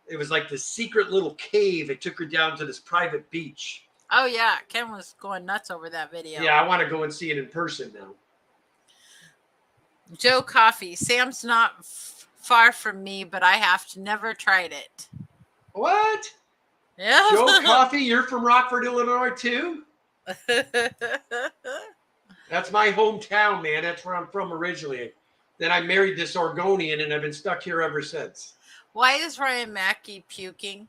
it was like this secret little cave. It took her down to this private beach. Oh, yeah. Ken was going nuts over that video. Yeah, I want to go and see it in person now. Joe Coffee. Sam's not far from me, but I have never tried it. What? Yeah. Joe Coffee, you're from Rockford, Illinois, too? That's my hometown, man. That's where I'm from originally. Then I married this Oregonian, and I've been stuck here ever since. Why is Ryan Mackey puking?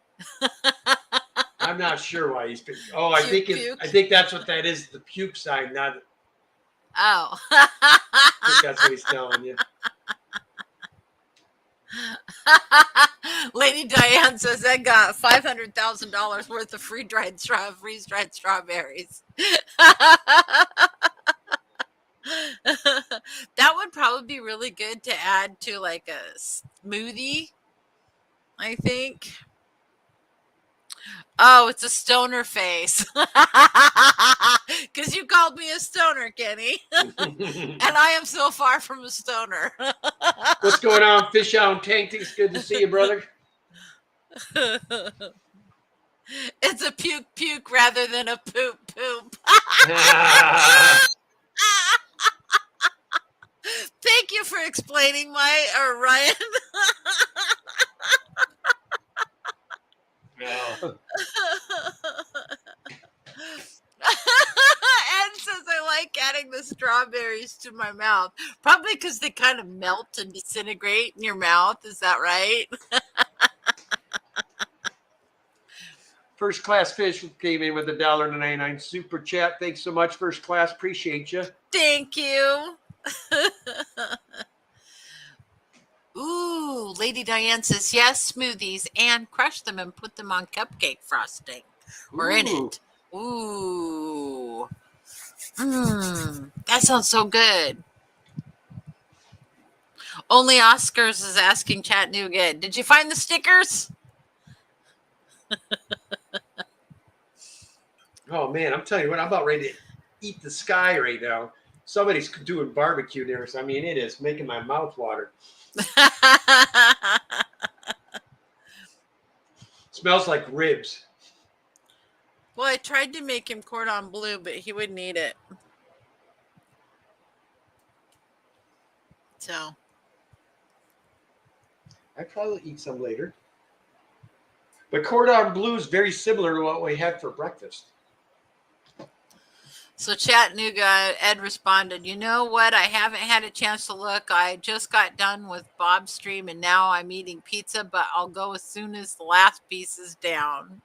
I'm not sure why he's puking. Oh, I think that's what that is, the puke sign, not... Oh. I think that's what he's telling you. Lady Diane says that got $500,000 worth of freeze-dried strawberries. That would probably be really good to add to like a smoothie, I think. Oh, it's a stoner face. Because you called me a stoner, Kenny. And I am so far from a stoner. What's going on, Fish Out Tank? It's good to see you, brother. It's a puke rather than a poop. Thank you for explaining Ryan. No. Ed says I like adding the strawberries to my mouth. Probably because they kind of melt and disintegrate in your mouth. Is that right? First Class Fish came in with $1.99 super chat. Thanks so much, First Class. Appreciate you. Thank you. Ooh, Lady Diane says yes, smoothies, and crush them and put them on cupcake frosting or in it. Ooh. That sounds so good. Only Oscars is asking Chattanooga, did you find the stickers? Oh, man, I'm telling you what, I'm about ready to eat the sky right now. Somebody's doing barbecue near us. I mean, it is making my mouth water. Smells like ribs. Well, I tried to make him cordon bleu, but he wouldn't eat it. So. I'd probably eat some later. But cordon bleu is very similar to what we had for breakfast. So Chattanooga, Ed responded, you know what? I haven't had a chance to look. I just got done with Bob's stream and now I'm eating pizza, but I'll go as soon as the last piece is down.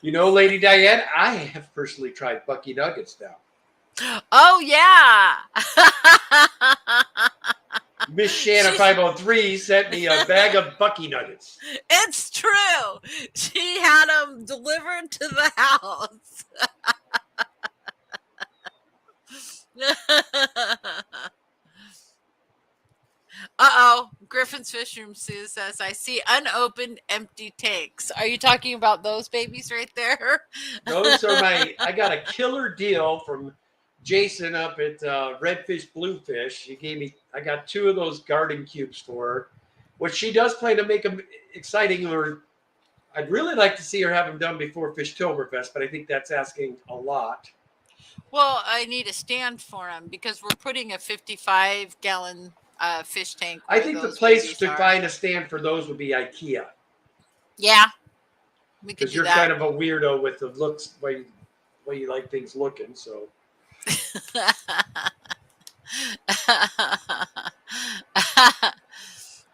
You know, Lady Diane, I have personally tried Bucky Nuggets now. Oh, yeah. Miss Shanna 503 sent me a bag of Bucky Nuggets. It's true. She had them delivered to the house. Uh-oh. Griffin's Fish Room Sue says, I see unopened empty tanks. Are you talking about those babies right there? Those are I got a killer deal from Jason up at Redfish Bluefish. I got 2 of those garden cubes for her, which she does plan to make them exciting. Or I'd really like to see her have them done before Fishtoberfest, but I think that's asking a lot. Well, I need a stand for them because we're putting a 55-gallon fish tank. I think the place to find a stand for those would be IKEA. Yeah, we could because do you're that. kind of a weirdo with the looks, way you like things looking. So.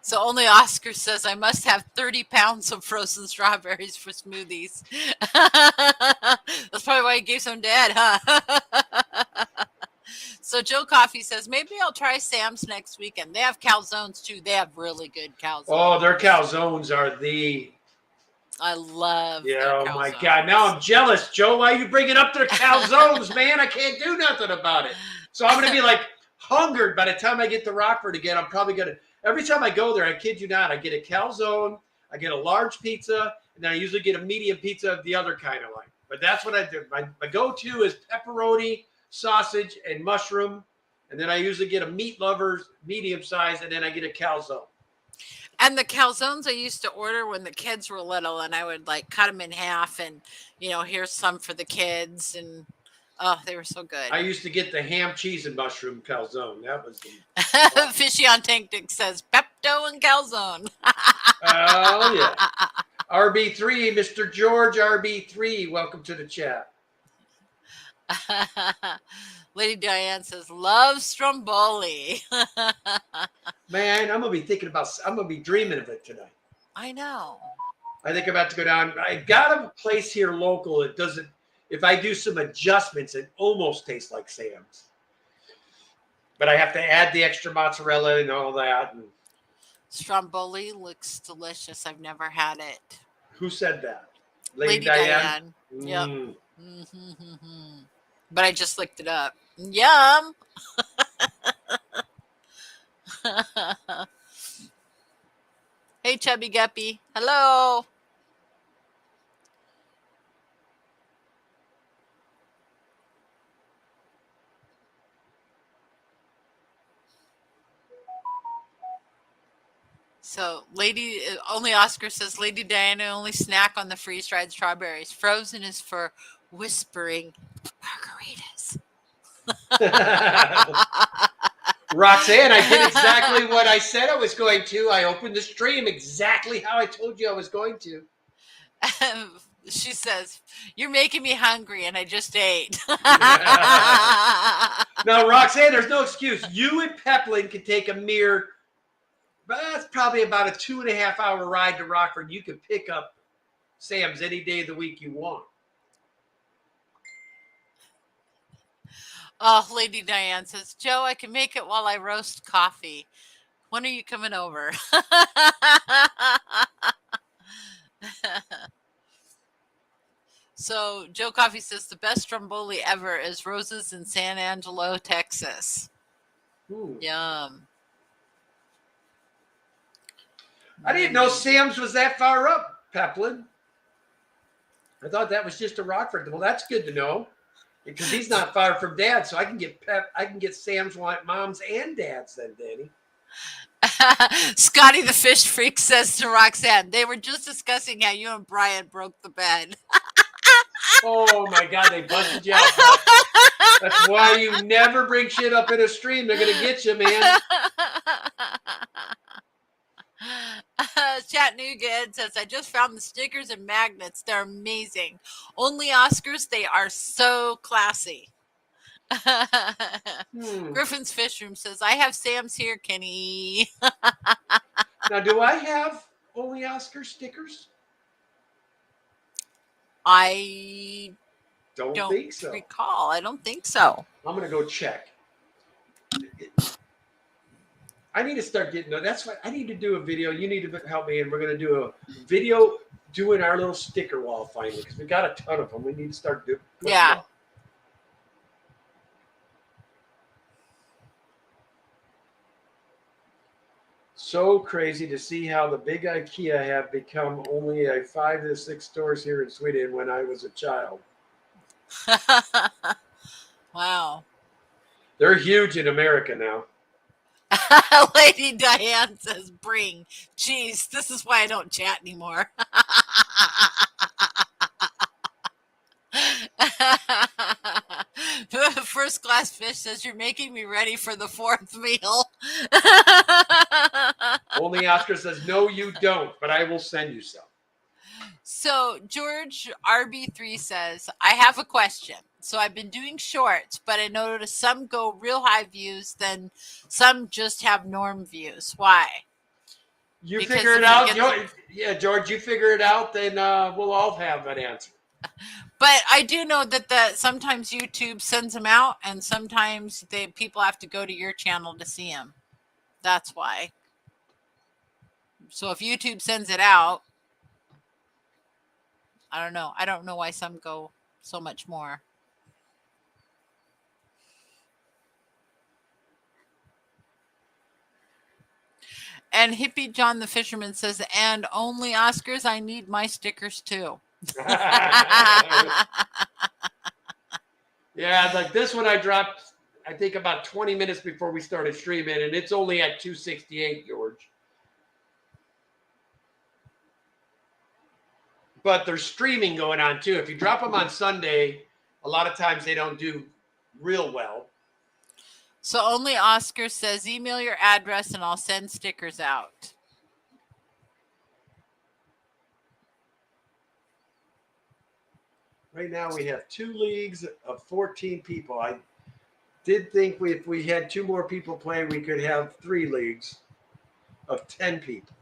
So only Oscar says I must have 30 pounds of frozen strawberries for smoothies. That's probably why he gave some to Ed, huh? So Joe Coffee says maybe I'll try Sam's next weekend. They have calzones too. They have really good calzones. Oh, their calzones are the. I love. Yeah. Oh my God! Now I'm jealous, Joe. Why are you bringing up their calzones, man? I can't do nothing about it. So I'm gonna be like hungered by the time I get to Rockford again. I'm probably gonna. Every time I go there, I kid you not, I get a calzone, I get a large pizza, and then I usually get a medium pizza of the other kind I like. But that's what I do. My go-to is pepperoni, sausage, and mushroom. And then I usually get a meat lover's medium size, and then I get a calzone. And the calzones I used to order when the kids were little, and I would like cut them in half and, here's some for the kids. And oh, they were so good. I used to get the ham, cheese, and mushroom calzone. That was Fishy on Tank Dick says Pepto and calzone. Oh, yeah. RB3, Mr. George RB3, welcome to the chat. Lady Diane says, love Stromboli. Man, I'm going to be dreaming of it tonight. I know. I think I'm about to go down. I got a place here local that doesn't, if I do some adjustments, it almost tastes like Sam's. But I have to add the extra mozzarella and all that. And Stromboli looks delicious. I've never had it. Who said that? Lady Diane. Yep. Mm-hmm. But I just looked it up. Yum. Hey, Chubby Guppy. Hello. So, only Oscar says, Lady Diana only snack on the freeze-dried strawberries. Frozen is for whispering margaritas. Roxanne, I did exactly what I said I was going to. I opened the stream exactly how I told you I was going to. She says, you're making me hungry, and I just ate. Now, Roxanne, there's no excuse. You and Peplin can take a mere... That's probably about a 2.5 hour ride to Rockford. You can pick up Sam's any day of the week you want. Oh, Lady Diane says, Joe, I can make it while I roast coffee. When are you coming over? So Joe Coffee says the best stromboli ever is Rose's in San Angelo, Texas. Ooh. Yum. I didn't know Sam's was that far up, Peplin. I thought that was just a Rockford. Well, that's good to know because he's not far from Dad, so I can get Sam's moms and dads then, Danny. Scotty the Fish Freak says to Roxanne, they were just discussing how you and Brian broke the bed. Oh my God, they busted you out. That's why you never bring shit up in a stream. They're gonna get you, man. Chattanooga says, I just found the stickers and magnets. They're amazing. Only Oscars, they are so classy. Griffin's Fish Room says, I have Sam's here, Kenny. Now, do I have only Oscar stickers? I Don't don't think so. recall. I don't think so. I'm going to go check. I need to start getting, that's what I need to do a video. You need to help me, and we're going to do a video doing our little sticker wall finally, because we got a ton of them. We need to start doing. Yeah. So crazy to see how the big IKEA have become only a 5 to 6 stores here in Sweden when I was a child. Wow. They're huge in America now. Lady Diane says, bring. Jeez, this is why I don't chat anymore. First Class Fish says, you're making me ready for the fourth meal. Only Oscar says, no, you don't, but I will send you some. So George RB3 says, I have a question. So I've been doing shorts, but I noticed some go real high views, then some just have norm views. Why? You Because figure it if you out. get Yeah, George, you figure it out, then we'll all have an answer. But I do know that sometimes YouTube sends them out, and sometimes people have to go to your channel to see them. That's why. So if YouTube sends it out, I don't know. I don't know why some go so much more. And Hippie John the Fisherman says, and only Oscars, I need my stickers too. Yeah, like this one I dropped, I think about 20 minutes before we started streaming, and it's only at 268, George. But there's streaming going on too. If you drop them on Sunday, a lot of times they don't do real well. So only Oscar says, email your address and I'll send stickers out. Right now we have 2 leagues of 14 people. I did think if we had 2 more people play, we could have 3 leagues of 10 people.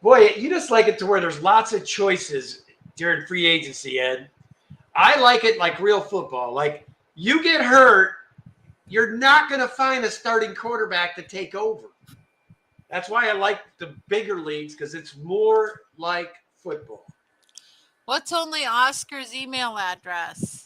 Boy, you just like it to where there's lots of choices during free agency, Ed. I like it like real football. Like, you get hurt, you're not going to find a starting quarterback to take over. That's why I like the bigger leagues, because it's more like football. What's only Oscar's email address?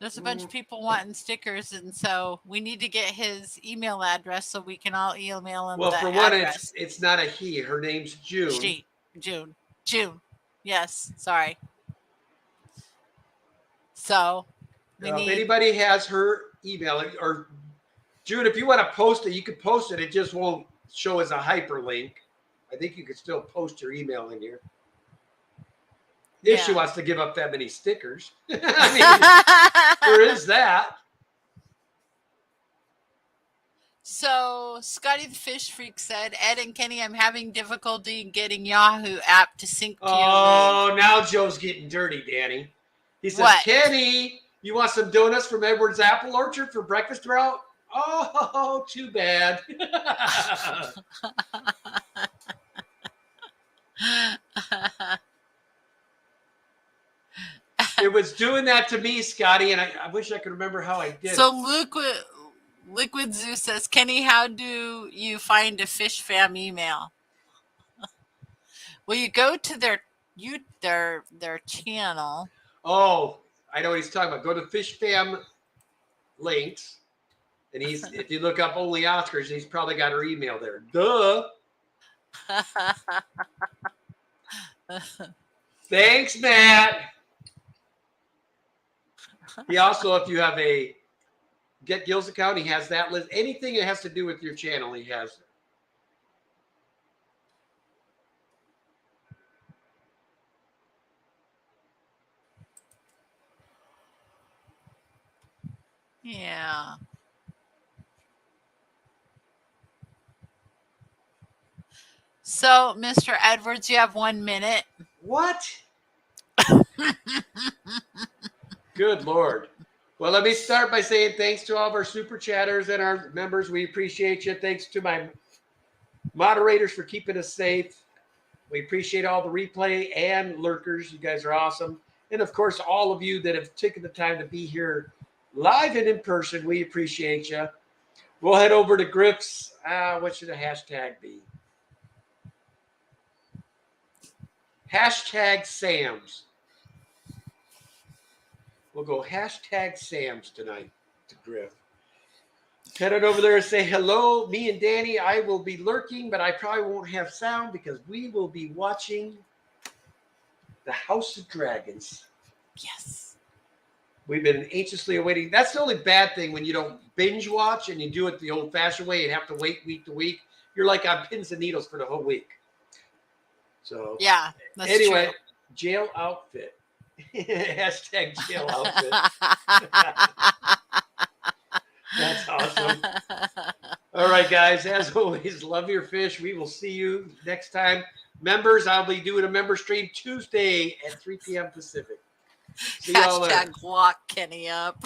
There's a bunch of people wanting stickers, and so we need to get his email address so we can all email him. Well, the for one, address. it's not a he. Her name's June. June. Yes, sorry. So if anybody has her email, or June, if you want to post it, you can post it. It just won't show as a hyperlink. I think you could still post your email in here. If she wants to give up that many stickers. I mean, there is that. So Scotty the Fish Freak said, Ed and Kenny, I'm having difficulty getting Yahoo app to sync to your league. Oh, now Joe's getting dirty, Danny. He says, what? Kenny, you want some donuts from Edward's Apple Orchard for breakfast route? Oh, too bad. It was doing that to me, Scotty, and I wish I could remember how I did. So Liquid Zoo says, Kenny, how do you find a Fish Fam email? Well, you go to their channel. Oh, I know what he's talking about. Go to Fish Fam links, and if you look up only Oscars, he's probably got her email there. Duh. Thanks, Matt. He also, if you have a Get Gil's account, he has that list. Anything that has to do with your channel, he has it. Yeah. So, Mr. Edwards, you have 1 minute. What? Good Lord. Well, let me start by saying thanks to all of our super chatters and our members. We appreciate you. Thanks to my moderators for keeping us safe. We appreciate all the replay and lurkers. You guys are awesome. And of course, all of you that have taken the time to be here live and in person. We appreciate you. We'll head over to Griff's. What should the hashtag be? Hashtag Sam's. We'll go hashtag Sam's tonight to Griff. Head on over there and say hello. Me and Danny, I will be lurking, but I probably won't have sound because we will be watching the House of Dragons. Yes. We've been anxiously awaiting. That's the only bad thing when you don't binge watch and you do it the old-fashioned way and have to wait week to week. You're like on pins and needles for the whole week. So Yeah, that's anyway, true. jail outfit. Hashtag jail outfit. That's awesome. All right, guys. As always, love your fish. We will see you next time. Members, I'll be doing a member stream Tuesday at 3 p.m. Pacific. See y'all later. Hashtag lock Kenny up.